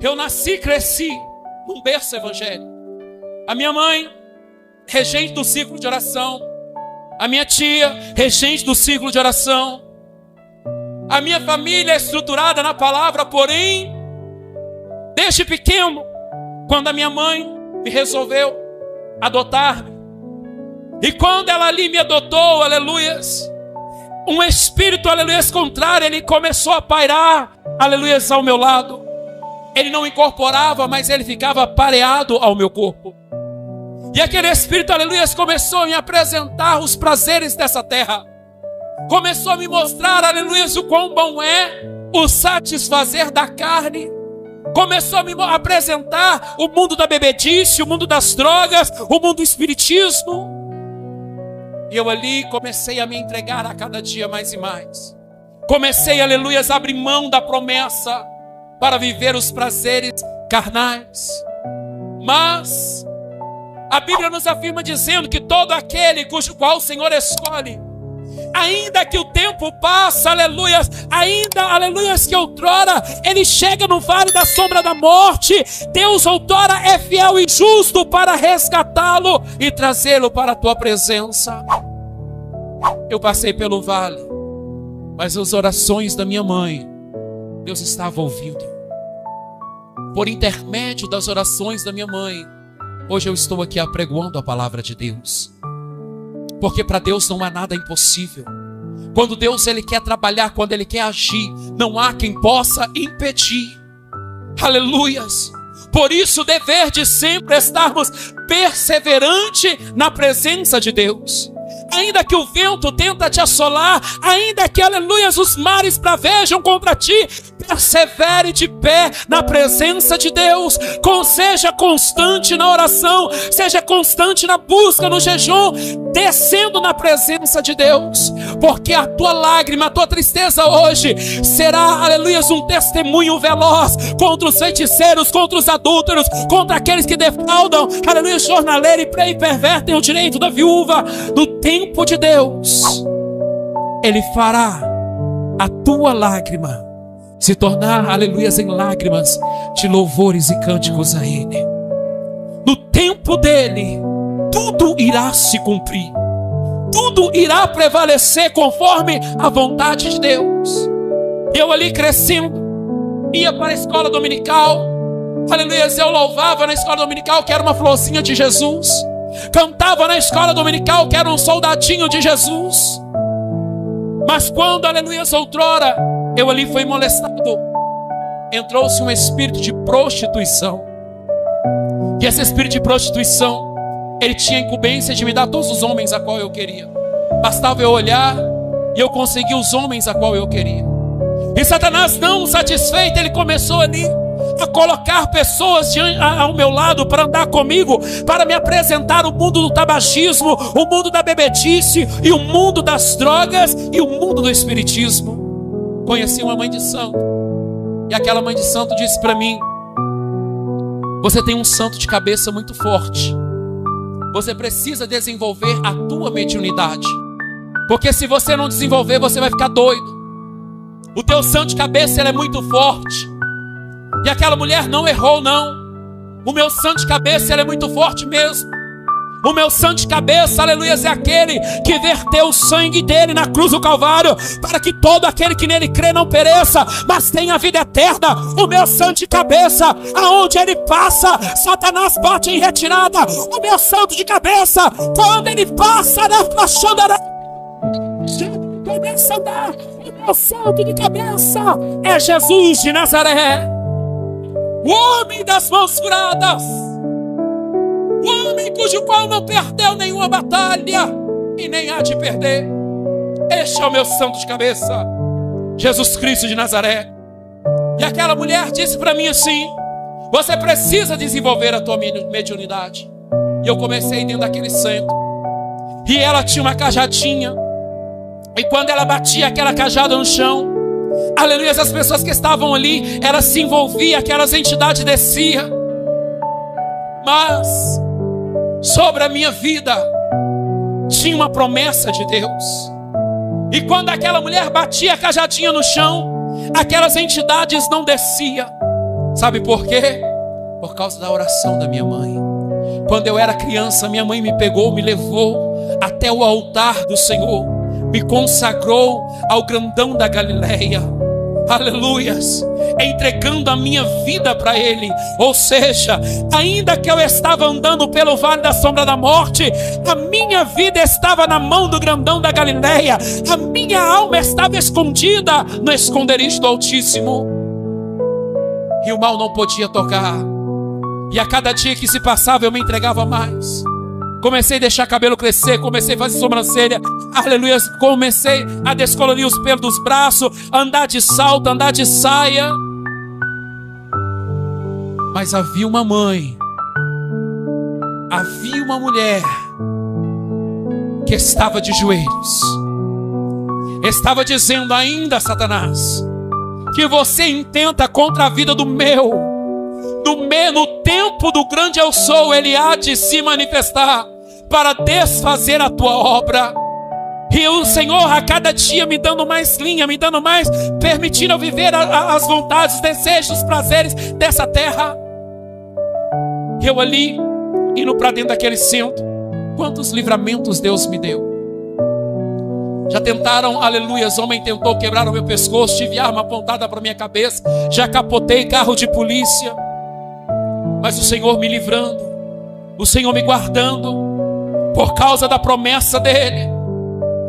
Eu nasci e cresci num berço evangélico. A minha mãe, regente do ciclo de oração. A minha tia, regente do ciclo de oração. A minha família é estruturada na palavra, porém, desde pequeno, quando a minha mãe me resolveu adotar-me, e quando ela ali me adotou, aleluias, um espírito, aleluias, contrário, ele começou a pairar, aleluias, ao meu lado. Ele não incorporava, mas ele ficava pareado ao meu corpo. E aquele espírito, aleluias, começou a me apresentar os prazeres dessa terra. Começou a me mostrar, aleluias, o quão bom é o satisfazer da carne. Começou a me apresentar o mundo da bebedice, o mundo das drogas, o mundo do espiritismo. E eu ali comecei a me entregar a cada dia mais e mais. Comecei, aleluias, a abrir mão da promessa para viver os prazeres carnais. Mas a Bíblia nos afirma dizendo que todo aquele cujo qual o Senhor escolhe, ainda que o tempo passa, aleluias, ainda, aleluias, que outrora ele chega no vale da sombra da morte, Deus outrora é fiel e justo para resgatá-lo e trazê-lo para a tua presença. Eu passei pelo vale, mas as orações da minha mãe, Deus estava ouvindo. Por intermédio das orações da minha mãe, hoje eu estou aqui apregoando a palavra de Deus. Porque para Deus não há nada impossível. Quando Deus ele quer trabalhar, quando ele quer agir, não há quem possa impedir. Aleluias. Por isso, o dever de sempre estarmos perseverantes na presença de Deus. Ainda que o vento tenta te assolar, ainda que, aleluias, os mares bravejam contra ti, persevere de pé na presença de Deus. Seja constante na oração, seja constante na busca, no jejum, descendo na presença de Deus, porque a tua lágrima, a tua tristeza hoje será, aleluias, um testemunho veloz contra os feiticeiros, contra os adúlteros, contra aqueles que defraudam, aleluia, jornaleiro e pervertem o direito da viúva. No tempo de Deus, Ele fará a tua lágrima se tornar, aleluias, em lágrimas de louvores e cânticos a Ele. No tempo dEle, tudo irá se cumprir. Tudo irá prevalecer conforme a vontade de Deus. Eu ali crescendo, ia para a escola dominical. Aleluia, eu louvava na escola dominical que era uma florzinha de Jesus. Cantava na escola dominical que era um soldadinho de Jesus. Mas quando, aleluia, outrora, eu ali fui molestado, entrou-se um espírito de prostituição. E esse espírito de prostituição, ele tinha a incumbência de me dar todos os homens a qual eu queria. Bastava eu olhar e eu conseguia os homens a qual eu queria. E Satanás, não satisfeito, ele começou ali a colocar pessoas ao meu lado para andar comigo, para me apresentar o mundo do tabagismo, o mundo da bebedice, e o mundo das drogas, e o mundo do espiritismo. Conheci uma mãe de santo, e aquela mãe de santo disse para mim: você tem um santo de cabeça muito forte, você precisa desenvolver a tua mediunidade, porque se você não desenvolver, você vai ficar doido. O teu santo de cabeça, ele é muito forte. E aquela mulher não errou, não. O meu santo de cabeça, ele é muito forte mesmo. O meu santo de cabeça, aleluia, é aquele que verteu o sangue dele na cruz do Calvário, para que todo aquele que nele crê não pereça, mas tenha a vida eterna. O meu santo de cabeça, aonde ele passa, Satanás bate em retirada. O meu santo de cabeça, quando ele passa na Paixondará, começa a andar. O meu santo de cabeça é Jesus de Nazaré, o homem das mãos curadas, o homem cujo qual não perdeu nenhuma batalha e nem há de perder. Este é o meu santo de cabeça, Jesus Cristo de Nazaré. E aquela mulher disse para mim assim: você precisa desenvolver a tua mediunidade. E eu comecei dentro daquele centro, e ela tinha uma cajadinha, e quando ela batia aquela cajada no chão, aleluia, as pessoas que estavam ali, elas se envolviam, aquelas entidades desciam. Mas sobre a minha vida tinha uma promessa de Deus. E quando aquela mulher batia a cajadinha no chão, aquelas entidades não desciam. Sabe por quê? Por causa da oração da minha mãe. Quando eu era criança, minha mãe me pegou, me levou até o altar do Senhor, me consagrou ao grandão da Galileia, aleluias, entregando a minha vida para Ele. Ou seja, ainda que eu estava andando pelo vale da sombra da morte, a minha vida estava na mão do grandão da Galileia, a minha alma estava escondida no esconderijo do Altíssimo, e o mal não podia tocar. E a cada dia que se passava eu me entregava mais. Comecei a deixar cabelo crescer, comecei a fazer sobrancelha, aleluia, comecei a descolorir os pelos dos braços, andar de salto, andar de saia. Mas havia uma mãe, havia uma mulher que estava de joelhos, estava dizendo: ainda, Satanás, que você intenta contra a vida do meu, no tempo do grande eu sou, ele há de se manifestar para desfazer a tua obra. E o Senhor a cada dia me dando mais linha, me dando mais, permitindo eu viver as vontades, os desejos, os prazeres dessa terra. Eu ali, indo para dentro daquele centro, quantos livramentos Deus me deu. Já tentaram, aleluias, homem tentou quebrar o meu pescoço, tive arma apontada para minha cabeça, já capotei carro de polícia, mas o Senhor me livrando, o Senhor me guardando, por causa da promessa dEle.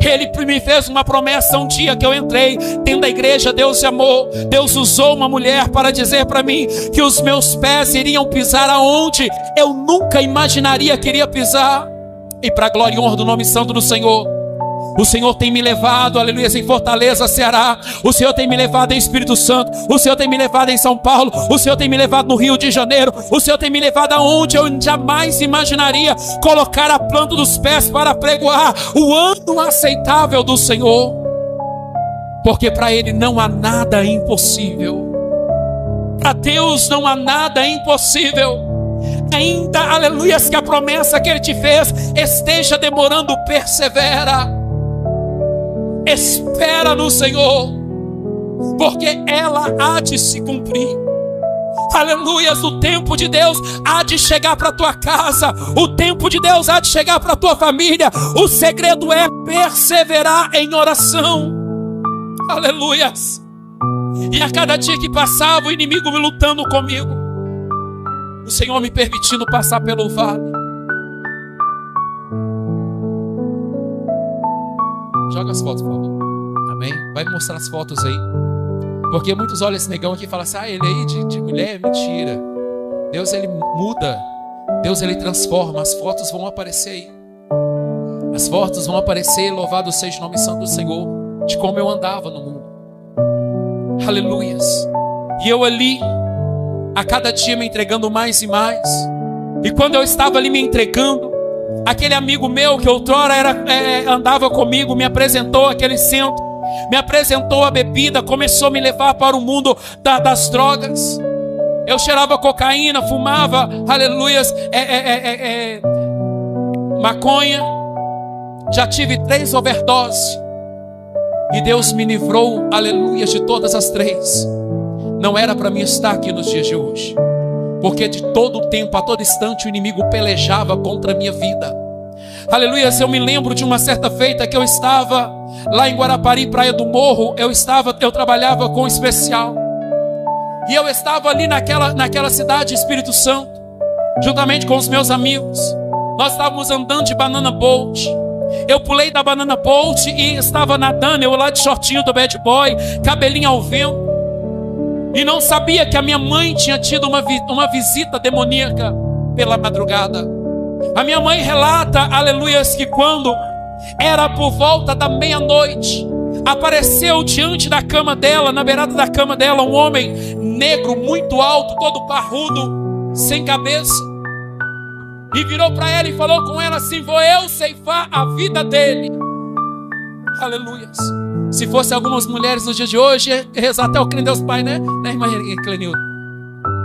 Ele me fez uma promessa um dia que eu entrei dentro da igreja. Deus amou, Deus usou uma mulher para dizer para mim que os meus pés iriam pisar aonde eu nunca imaginaria que iria pisar. E para a glória e honra do nome santo do Senhor, o Senhor tem me levado, aleluia, em Fortaleza, Ceará. O Senhor tem me levado em Espírito Santo. O Senhor tem me levado em São Paulo. O Senhor tem me levado no Rio de Janeiro. O Senhor tem me levado aonde eu jamais imaginaria colocar a planta dos pés para pregoar o ano aceitável do Senhor. Porque para Ele não há nada impossível. Para Deus não há nada impossível. Ainda, aleluia, que a promessa que Ele te fez esteja demorando, persevera. Espera no Senhor, porque ela há de se cumprir. Aleluias, o tempo de Deus há de chegar para a tua casa, o tempo de Deus há de chegar para a tua família. O segredo é perseverar em oração. Aleluias. E a cada dia que passava, o inimigo me lutando comigo, o Senhor me permitindo passar pelo vale. Joga as fotos, por favor. Amém? Vai me mostrar as fotos aí. Porque muitos olham esse negão aqui e falam assim: ele aí de mulher, mentira. Deus, ele muda. Deus, ele transforma. As fotos vão aparecer aí. As fotos vão aparecer. Louvado seja o nome santo do Senhor, de como eu andava no mundo. Aleluias. E eu ali, a cada dia me entregando mais e mais. E quando eu estava ali me entregando, aquele amigo meu que outrora andava comigo, me apresentou aquele centro, me apresentou a bebida, começou a me levar para o mundo das drogas. Eu cheirava cocaína, fumava, aleluias, maconha. Já tive 3 overdoses. E Deus me livrou, aleluias, de todas as 3. Não era para mim estar aqui nos dias de hoje, porque de todo o tempo, a todo instante, o inimigo pelejava contra a minha vida. Aleluia, eu me lembro de uma certa feita que eu estava lá em Guarapari, Praia do Morro. Eu trabalhava com especial. E eu estava ali naquela cidade, Espírito Santo, juntamente com os meus amigos. Nós estávamos andando de banana boat. Eu pulei da banana boat e estava nadando, eu lá de shortinho do bad boy, cabelinho ao vento. E não sabia que a minha mãe tinha tido uma visita demoníaca pela madrugada. A minha mãe relata, aleluias, que quando era por volta da meia-noite, apareceu diante da cama dela, na beirada da cama dela, um homem negro, muito alto, todo parrudo, sem cabeça. E virou para ela e falou com ela assim: vou eu ceifar a vida dele. Aleluias. Se fosse algumas mulheres nos dias de hoje, rezar até o crente Deus Pai, né irmã Clenilda?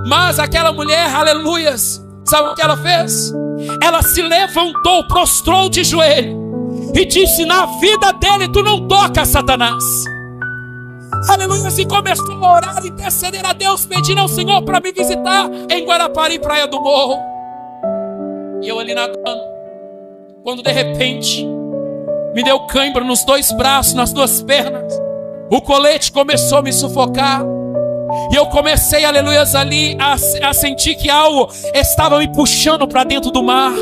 Mas aquela mulher, aleluias, sabe o que ela fez? Ela se levantou, prostrou de joelho e disse: na vida dele tu não toca, Satanás. Aleluia, e começou a orar, interceder a Deus, pedindo ao Senhor para me visitar em Guarapari, Praia do Morro. E eu ali nadando, quando de repente me deu cãibra nos 2 braços, nas 2 pernas. O colete começou a me sufocar. E eu comecei, aleluia, ali a sentir que algo estava me puxando para dentro do mar.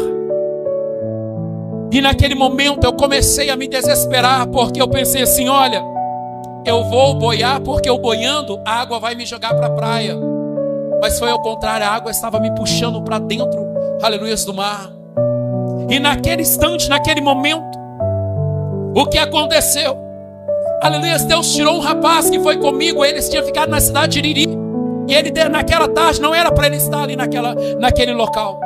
E naquele momento eu comecei a me desesperar, porque eu pensei assim, olha, eu vou boiar, porque eu boiando, a água vai me jogar para a praia. Mas foi ao contrário, a água estava me puxando para dentro, aleluia, do mar. E naquele instante, naquele momento, o que aconteceu? Aleluia, Deus tirou um rapaz que foi comigo. Eles tinham ficado na cidade de Iriri. E ele, naquela tarde, não era para ele estar ali naquele local.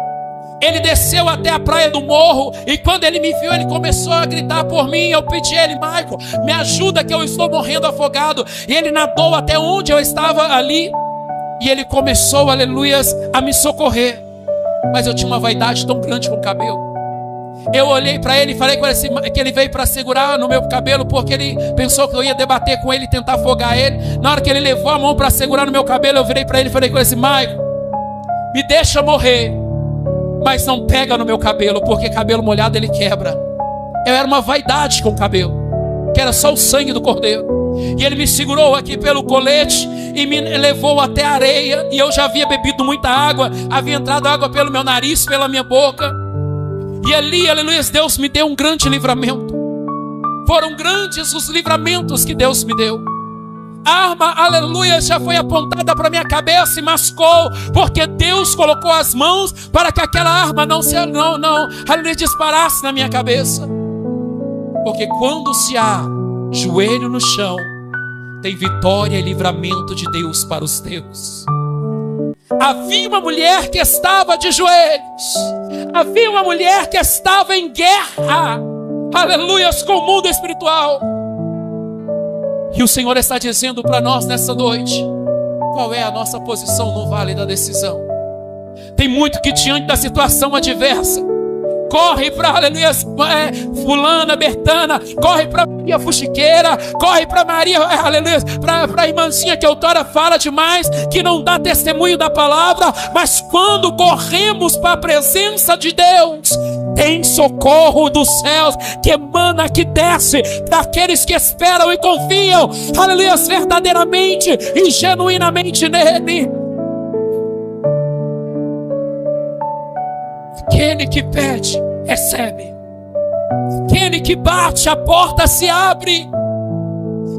Ele desceu até a Praia do Morro. E quando ele me viu, ele começou a gritar por mim. Eu pedi a ele, Michael, me ajuda que eu estou morrendo afogado. E ele nadou até onde eu estava ali. E ele começou, aleluia, a me socorrer. Mas eu tinha uma vaidade tão grande com o cabelo. Eu olhei para ele e falei com ele que ele veio para segurar no meu cabelo, porque ele pensou que eu ia debater com ele e tentar afogar ele. Na hora que ele levou a mão para segurar no meu cabelo, eu virei para ele e falei com ele assim, Michael, me deixa morrer, mas não pega no meu cabelo, porque cabelo molhado ele quebra. Eu era uma vaidade com o cabelo, que era só o sangue do cordeiro. E ele me segurou aqui pelo colete e me levou até a areia. E eu já havia bebido muita água, havia entrado água pelo meu nariz, pela minha boca. E ali, aleluia, Deus me deu um grande livramento. Foram grandes os livramentos que Deus me deu. A arma, aleluia, já foi apontada para minha cabeça e mascou, porque Deus colocou as mãos para que aquela arma não aleluia, disparasse na minha cabeça. Porque quando se há joelho no chão, tem vitória e livramento de Deus para os teus. Havia uma mulher que estava de joelhos. Havia uma mulher que estava em guerra, aleluias, com o mundo espiritual. E o Senhor está dizendo para nós nessa noite, qual é a nossa posição no vale da decisão? Tem muito que diante da situação adversa, corre para, aleluia, fulana, Bertana, corre para Maria Fuxiqueira, corre para Maria, aleluia, para a irmãzinha que outrora fala demais, que não dá testemunho da palavra. Mas quando corremos para a presença de Deus, tem socorro dos céus que emana, que desce daqueles que esperam e confiam, aleluia, verdadeiramente e genuinamente nele. Aquele que pede, recebe. Aquele que bate, a porta se abre.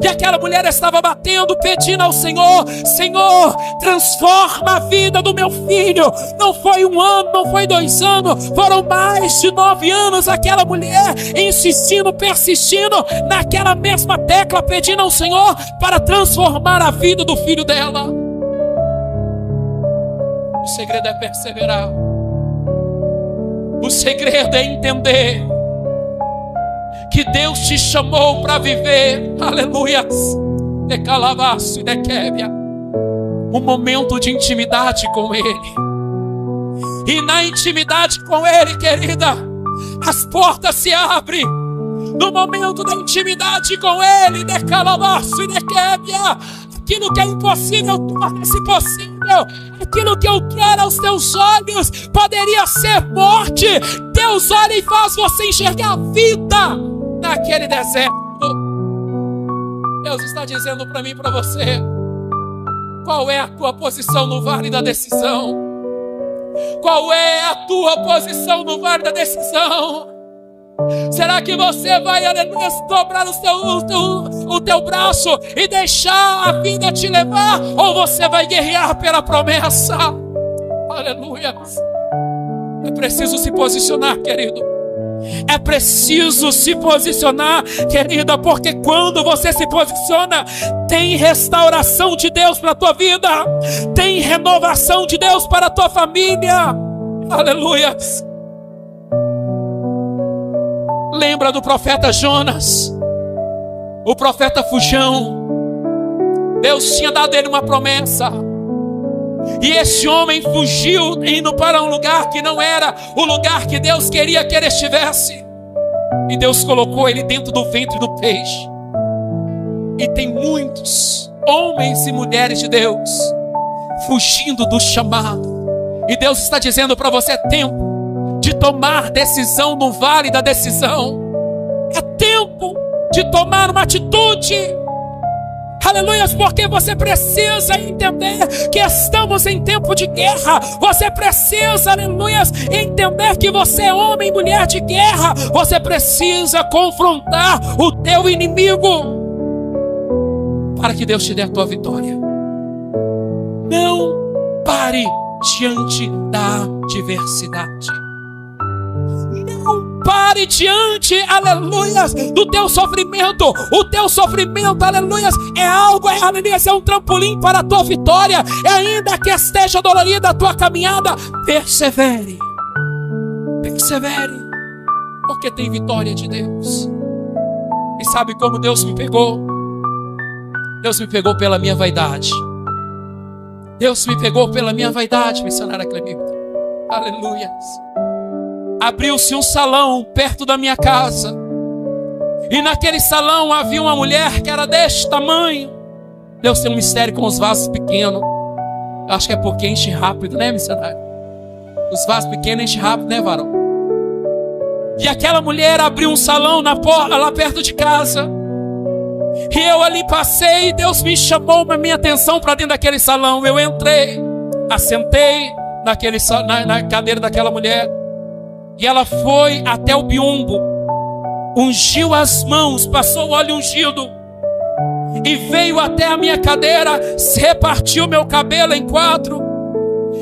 E aquela mulher estava batendo, pedindo ao Senhor, Senhor, transforma a vida do meu filho. Não foi 1 ano, não foi 2 anos, foram mais de 9 anos. Aquela mulher insistindo, persistindo naquela mesma tecla, pedindo ao Senhor para transformar a vida do filho dela. O segredo é perseverar. O segredo é entender que Deus te chamou para viver, aleluias, de calavaço e de québia, um momento de intimidade com Ele. E na intimidade com Ele, querida, as portas se abrem. No momento da intimidade com Ele, de calavaço e de québia, aquilo que é impossível torna-se possível. Aquilo que eu quero aos teus olhos poderia ser morte. Deus olha e faz você enxergar a vida naquele deserto. Deus está dizendo para mim e para você, qual é a tua posição no vale da decisão? Qual é a tua posição no vale da decisão? Será que você vai, aleluia, dobrar o teu braço e deixar a vida te levar? Ou você vai guerrear pela promessa? Aleluia. É preciso se posicionar, querido. É preciso se posicionar, querida, porque quando você se posiciona, tem restauração de Deus para a tua vida, tem renovação de Deus para a tua família. Aleluia. Lembra do profeta Jonas, o profeta fujão. Deus tinha dado a ele uma promessa, e esse homem fugiu, indo para um lugar que não era o lugar que Deus queria que ele estivesse. E Deus colocou ele dentro do ventre do peixe. E tem muitos homens e mulheres de Deus fugindo do chamado. E Deus está dizendo para você: é tempo de tomar decisão no vale da decisão. É tempo de tomar uma atitude. Aleluias, porque você precisa entender que estamos em tempo de guerra. Você precisa, aleluias, entender que você é homem e mulher de guerra. Você precisa confrontar o teu inimigo para que Deus te dê a tua vitória. Não pare diante da adversidade. Não pare diante, aleluias, do teu sofrimento. O teu sofrimento, aleluias, é algo, aleluias, é um trampolim para a tua vitória. E ainda que esteja dolorida a tua caminhada, persevere. Persevere, porque tem vitória de Deus. E sabe como Deus me pegou? Deus me pegou pela minha vaidade. Deus me pegou pela minha vaidade, missionária Clemilda. Aleluias. Abriu-se um salão perto da minha casa. E naquele salão havia uma mulher que era deste tamanho. Deus tem um mistério com os vasos pequenos. Eu acho que é porque enche rápido, né, missionário? Os vasos pequenos enchem rápido, né, varão? E aquela mulher abriu um salão na porta, lá perto de casa. E eu ali passei e Deus me chamou a minha atenção para dentro daquele salão. Eu entrei, assentei na cadeira daquela mulher. E ela foi até o biombo, ungiu as mãos, passou o óleo ungido e veio até a minha cadeira, repartiu meu cabelo em 4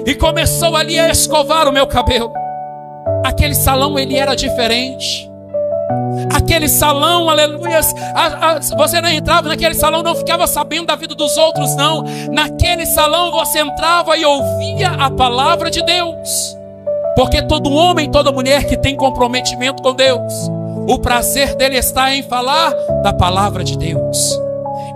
e começou ali a escovar o meu cabelo. Aquele salão, ele era diferente. Aquele salão, aleluias, você não entrava naquele salão, não ficava sabendo da vida dos outros, não. Naquele salão você entrava e ouvia a palavra de Deus. Porque todo homem, toda mulher que tem comprometimento com Deus, o prazer dele está em falar da palavra de Deus.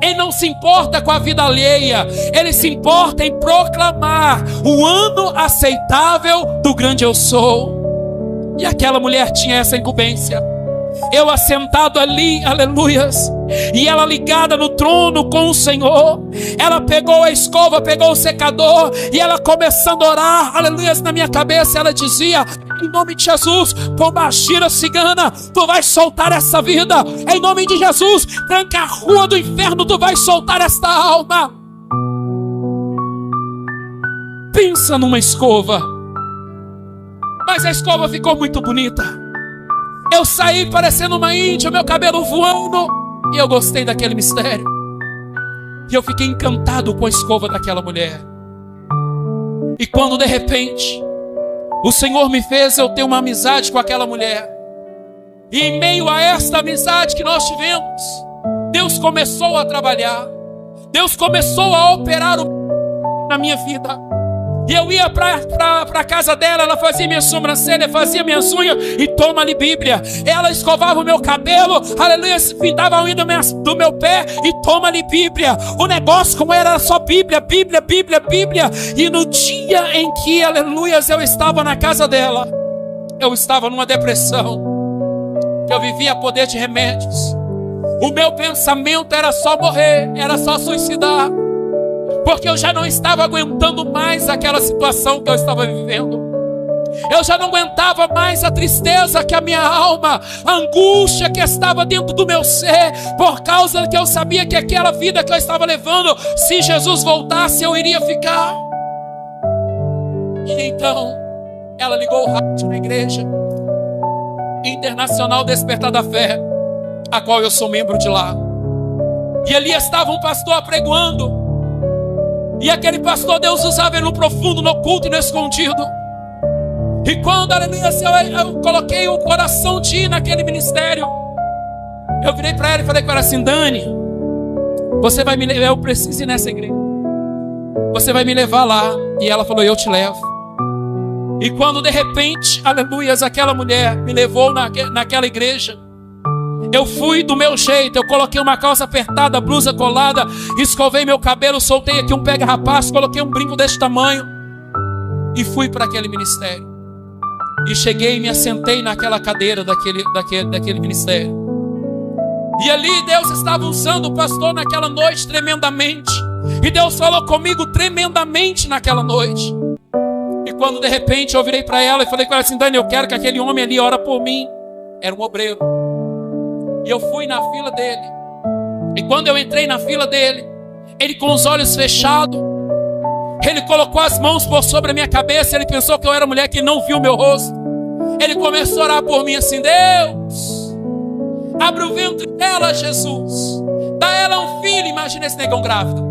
Ele não se importa com a vida alheia, ele se importa em proclamar o ano aceitável do grande eu sou. E aquela mulher tinha essa incumbência. Eu assentado ali, aleluias, e ela ligada no trono com o Senhor. Ela pegou a escova, pegou o secador, e ela começando a orar, aleluias, na minha cabeça ela dizia: em nome de Jesus, pombagira cigana, tu vais soltar essa vida. Em nome de Jesus, tranca a rua do inferno, tu vais soltar esta alma. Pensa numa escova. Mas a escova ficou muito bonita. Eu saí parecendo uma índia, meu cabelo voando. E eu gostei daquele mistério. E eu fiquei encantado com a escova daquela mulher. E quando de repente o Senhor me fez eu ter uma amizade com aquela mulher, e em meio a esta amizade que nós tivemos, Deus começou a trabalhar. Deus começou a operar na minha vida. E eu ia para a casa dela, ela fazia minha sobrancelha, fazia minhas unhas, e toma ali Bíblia. Ela escovava o meu cabelo, aleluia, pintava a unha do meu pé, e toma ali Bíblia. O negócio como era só Bíblia, Bíblia, Bíblia, Bíblia. E no dia em que, aleluia, eu estava na casa dela, eu estava numa depressão, eu vivia a poder de remédios. O meu pensamento era só morrer, era só suicidar. Porque eu já não estava aguentando mais aquela situação que eu estava vivendo. Eu já não aguentava mais a tristeza que a minha alma, a angústia que estava dentro do meu ser, por causa que eu sabia que aquela vida que eu estava levando, se Jesus voltasse, eu iria ficar. E então, ela ligou o rádio na igreja Internacional Despertar da Fé, a qual eu sou membro de lá. E ali estava um pastor apregoando. E aquele pastor, Deus usava ele no profundo, no oculto e no escondido. E quando, aleluia, eu coloquei o coração de ir naquele ministério, eu virei para ela e falei com ela assim: Dani, você vai me levar, eu preciso ir nessa igreja, você vai me levar lá. E ela falou: eu te levo. E quando de repente, aleluia, aquela mulher me levou naquela igreja, eu fui do meu jeito, eu coloquei uma calça apertada, blusa colada, escovei meu cabelo, soltei aqui um pega-rapaz, coloquei um brinco desse tamanho e fui para aquele ministério. E cheguei e me assentei naquela cadeira daquele ministério. E ali Deus estava usando o pastor naquela noite tremendamente. E Deus falou comigo tremendamente naquela noite. E quando de repente eu virei para ela e falei com ela assim: Dani, eu quero que aquele homem ali ore por mim. Era um obreiro. E eu fui na fila dele. E quando eu entrei na fila dele, ele com os olhos fechados, ele colocou as mãos por sobre a minha cabeça. Ele pensou que eu era mulher que não viu meu rosto. Ele começou a orar por mim assim: Deus, abre o ventre dela, Jesus. Dá ela um filho. Imagina esse negão grávido.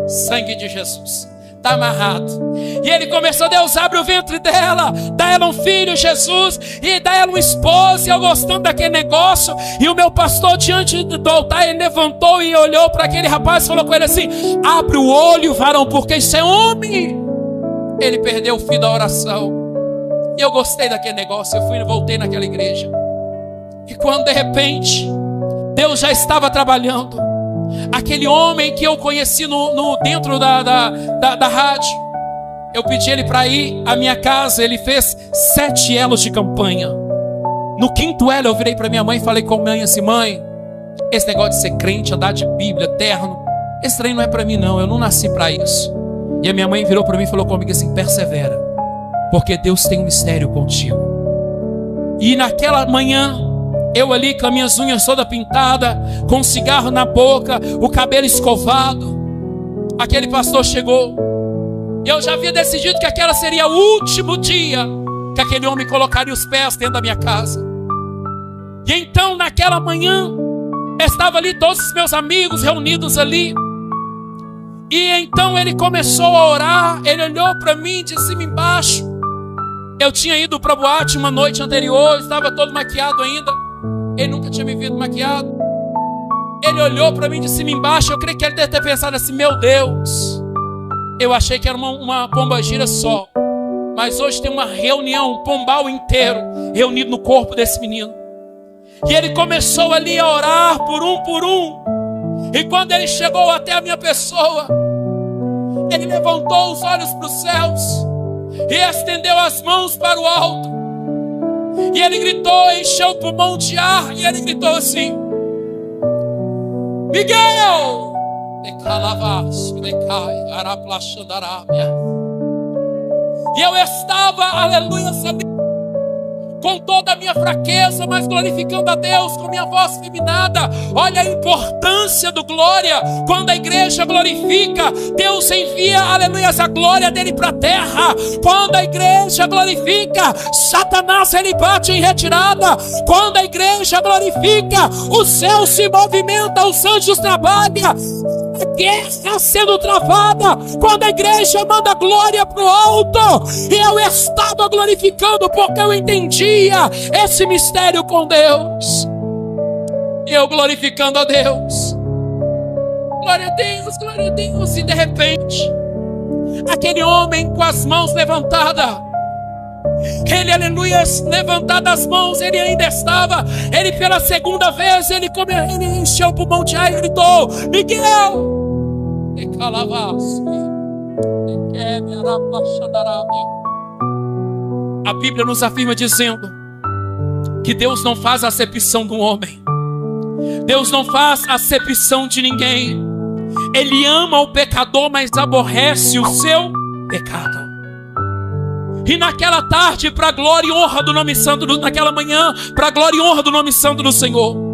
Sangue de Jesus. Está amarrado. E ele começou: Deus, abre o ventre dela, dá ela um filho, Jesus, e dá ela uma esposa. E eu gostando daquele negócio. E o meu pastor diante do altar, ele levantou e olhou para aquele rapaz e falou com ele assim: abre o olho, varão, porque isso é homem. Ele perdeu o fio da oração. E eu gostei daquele negócio. Eu fui e voltei naquela igreja. E quando de repente Deus já estava trabalhando, aquele homem que eu conheci dentro da rádio, eu pedi ele para ir à minha casa. Ele fez 7 elos de campanha. No 5º elo eu virei para minha mãe e falei com a mãe assim: mãe, esse negócio de ser crente, andar de Bíblia, eterno, esse trem não é para mim não, eu não nasci para isso. E a minha mãe virou para mim e falou comigo assim: persevera, porque Deus tem um mistério contigo. E naquela manhã, eu ali com as minhas unhas toda pintada, com um cigarro na boca, o cabelo escovado, aquele pastor chegou. E eu já havia decidido que aquela seria o último dia que aquele homem colocaria os pés dentro da minha casa. E então naquela manhã, estavam ali todos os meus amigos reunidos ali. E então ele começou a orar. Ele olhou para mim de cima e embaixo. Eu tinha ido para a boate uma noite anterior, estava todo maquiado ainda. Ele nunca tinha me visto maquiado. Ele olhou para mim de cima e embaixo. Eu creio que ele deve ter pensado assim: meu Deus, eu achei que era uma pombagira só, mas hoje tem uma reunião, um pombal inteiro reunido no corpo desse menino. E ele começou ali a orar por um. E quando ele chegou até a minha pessoa, ele levantou os olhos para os céus e estendeu as mãos para o alto. E ele gritou, encheu o pulmão de ar, e ele gritou assim: Miguel! E eu estava, aleluia, com toda a minha fraqueza, mas glorificando a Deus com minha voz feminada. Olha a importância do glória. Quando a igreja glorifica, Deus envia, aleluia, a glória dele para a terra. Quando a igreja glorifica, Satanás ele bate em retirada. Quando a igreja glorifica, o céu se movimenta, os anjos trabalham, a guerra sendo travada. Quando a igreja manda glória para o alto, e eu estava glorificando porque eu entendi esse mistério com Deus. E eu glorificando a Deus. Glória a Deus, glória a Deus. E de repente, aquele homem com as mãos levantadas, ele, aleluia, levantadas as mãos, ele ainda estava. Ele pela segunda vez, ele encheu o pulmão de ar e gritou: Miguel! E calavaço. E quebra a A Bíblia nos afirma dizendo que Deus não faz acepção do homem. Deus não faz acepção de ninguém. Ele ama o pecador, mas aborrece o seu pecado. E naquela tarde, para a glória e honra do nome santo, naquela manhã, para a glória e honra do nome santo do Senhor,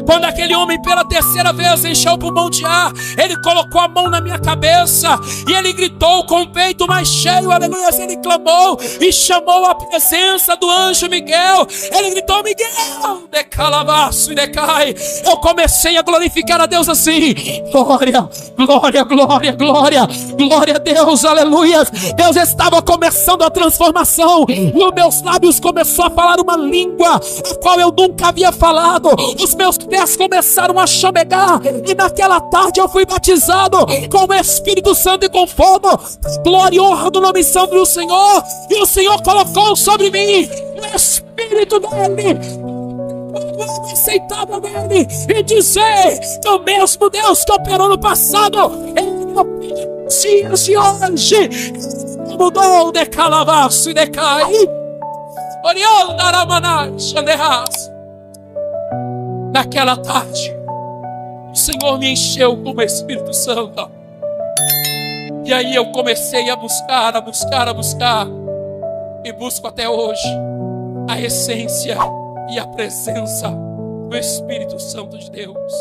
quando aquele homem pela terceira vez encheu o pulmão de ar, ele colocou a mão na minha cabeça e ele gritou com o peito mais cheio, aleluia, ele clamou e chamou a presença do anjo Miguel. Ele gritou: Miguel, decalavaço e decai. Eu comecei a glorificar a Deus assim: glória, glória, glória, glória, glória a Deus, aleluia. Deus estava começando a transformação e os meus lábios começou a falar uma língua a qual eu nunca havia falado. Os meus pés começaram a chamegar, e naquela tarde eu fui batizado com o Espírito Santo e com fogo. Glória e honra do nome santo do Senhor. E o Senhor colocou sobre mim o Espírito dele, aceitável dele, e dizer que o mesmo Deus que operou no passado, ele opera dias de hoje. Mudou de calavaço e decai. Oriol da Ramanai Xanderras. naquela tarde, o Senhor me encheu com o Espírito Santo. E aí eu comecei a buscar, e busco até hoje a essência e a presença do Espírito Santo de Deus.